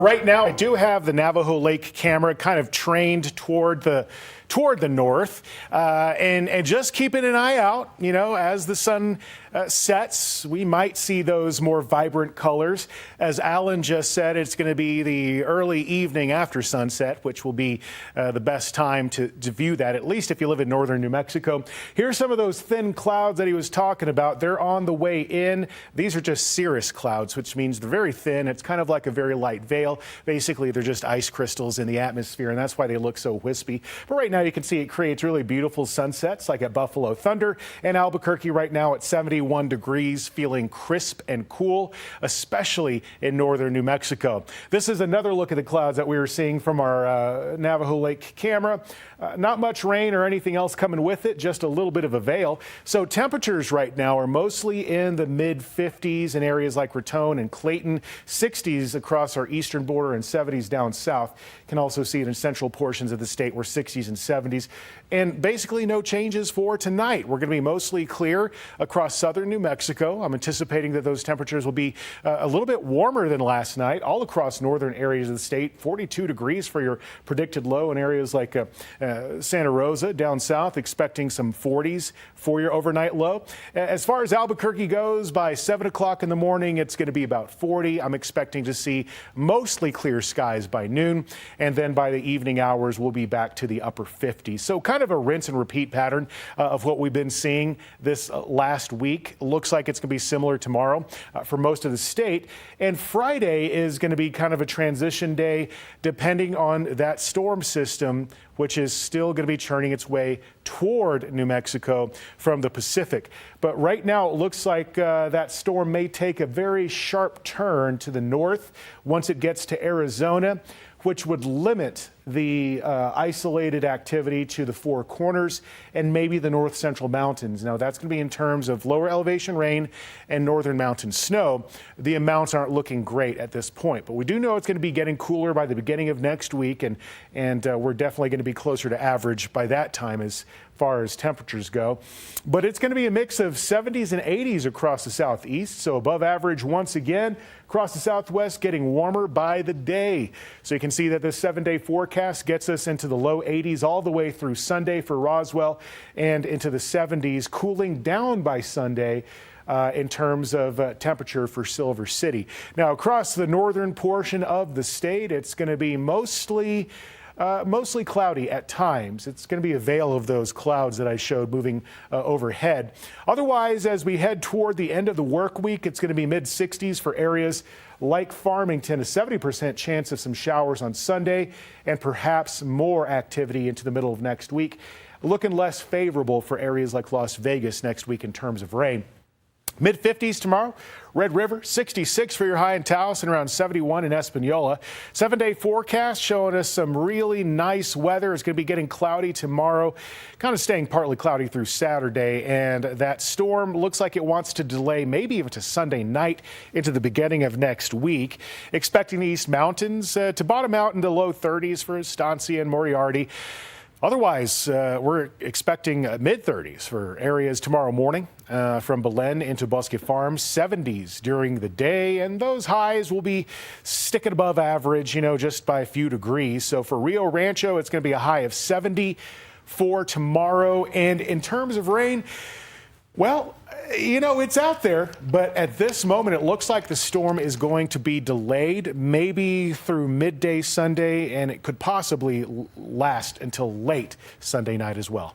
Right now, I do have the Navajo Lake camera kind of trained toward the north, and just keeping an eye out. You know, as the sun sets, we might see those more vibrant colors. As Alan just said, it's going to be the early evening after sunset, which will be the best time to view that, at least if you live in northern New Mexico. Here's some of those thin clouds that he was talking about. They're on the way in. These are just cirrus clouds, which means they're very thin. It's kind of like a very light veil. Basically, they're just ice crystals in the atmosphere, and that's why they look so wispy. But right now, you can see it creates really beautiful sunsets, like at Buffalo Thunder and Albuquerque right now at 71 degrees, feeling crisp and cool, especially in northern New Mexico. This is another look at the clouds that we were seeing from our Navajo Lake camera. Not much rain or anything else coming with it, just a little bit of a veil. So temperatures right now are mostly in the mid-50s in areas like Raton and Clayton, 60s across our eastern border and 70s down south. Can also see it in central portions of the state where 60s and 70s. And basically no changes for tonight. We're going to be mostly clear across southern New Mexico. I'm anticipating that those temperatures will be a little bit warmer than last night all across northern areas of the state. 42 degrees for your predicted low in areas like Santa Rosa down south, expecting some 40s for your overnight low. As far as Albuquerque goes, by 7 o'clock in the morning, it's going to be about 40. I'm expecting to see mostly clear skies by noon, and then by the evening hours, we'll be back to the upper 50s. So kind of a rinse and repeat pattern of what we've been seeing this last week. Looks like it's going to be similar tomorrow for most of the state. And Friday is going to be kind of a transition day, depending on that storm system, which is still going to be churning its way toward New Mexico from the Pacific. But right now, it looks like that storm may take a very sharp turn to the north once it gets to Arizona, which would limit the isolated activity to the Four Corners and maybe the north central mountains. Now, that's going to be in terms of lower elevation rain and northern mountain snow. The amounts aren't looking great at this point, but we do know it's going to be getting cooler by the beginning of next week, and we're definitely going to be closer to average by that time as far as temperatures go. But it's going to be a mix of 70s and 80s across the southeast, so above average once again. Across the southwest, getting warmer by the day. So you can see that this 7-day forecast gets us into the low 80s all the way through Sunday for Roswell and into the 70s, cooling down by Sunday in terms of temperature for Silver City. Now, across the northern portion of the state, it's going to be mostly cloudy at times. It's going to be a veil of those clouds that I showed moving overhead. Otherwise, as we head toward the end of the work week, it's going to be mid-60s for areas like Farmington, a 70% chance of some showers on Sunday, and perhaps more activity into the middle of next week. Looking less favorable for areas like Las Vegas next week in terms of rain. Mid-50s tomorrow, Red River, 66 for your high in Taos and around 71 in Espanola. 7-day forecast showing us some really nice weather. It's going to be getting cloudy tomorrow, kind of staying partly cloudy through Saturday. And that storm looks like it wants to delay maybe even to Sunday night into the beginning of next week. Expecting the East Mountains to bottom out in the low 30s for Estancia and Moriarty. Otherwise, we're expecting mid-30s for areas tomorrow morning from Belen into Bosque Farms, 70s during the day, and those highs will be sticking above average, you know, just by a few degrees. So for Rio Rancho, it's going to be a high of 70 for tomorrow. And in terms of rain, well, you know, it's out there, but at this moment, it looks like the storm is going to be delayed, maybe through midday Sunday, and it could possibly last until late Sunday night as well.